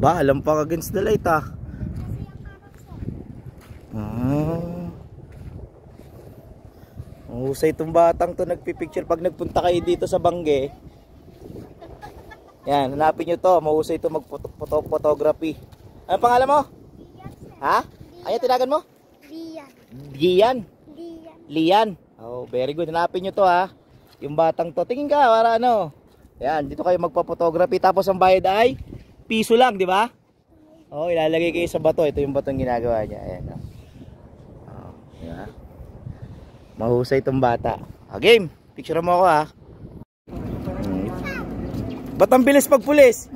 Aba, alam pa against the light ah. Mahusay itong batang to, nagpipicture pag nagpunta kayo dito sa Bangge. Yan, hanapin nyo to. Mahusay ito mag-photography. Ano pangalan mo? Ha? Ayan, tinagan mo? Lian. Gian? Lian. Lian. Oh, very good. Hanapin nyo to ha. Yung batang to. Tingin ka, para ano. Yan, dito kayo magpa-photography. Tapos ang bayad ay piso lang, di ba? Oh, ilalagay kayo sa bato. Ito yung batong ginagawa niya. Ayan. Oh, yan. Mahusay itong bata. Game. Picture mo ako ha. Ba't ang bilis pag pulis?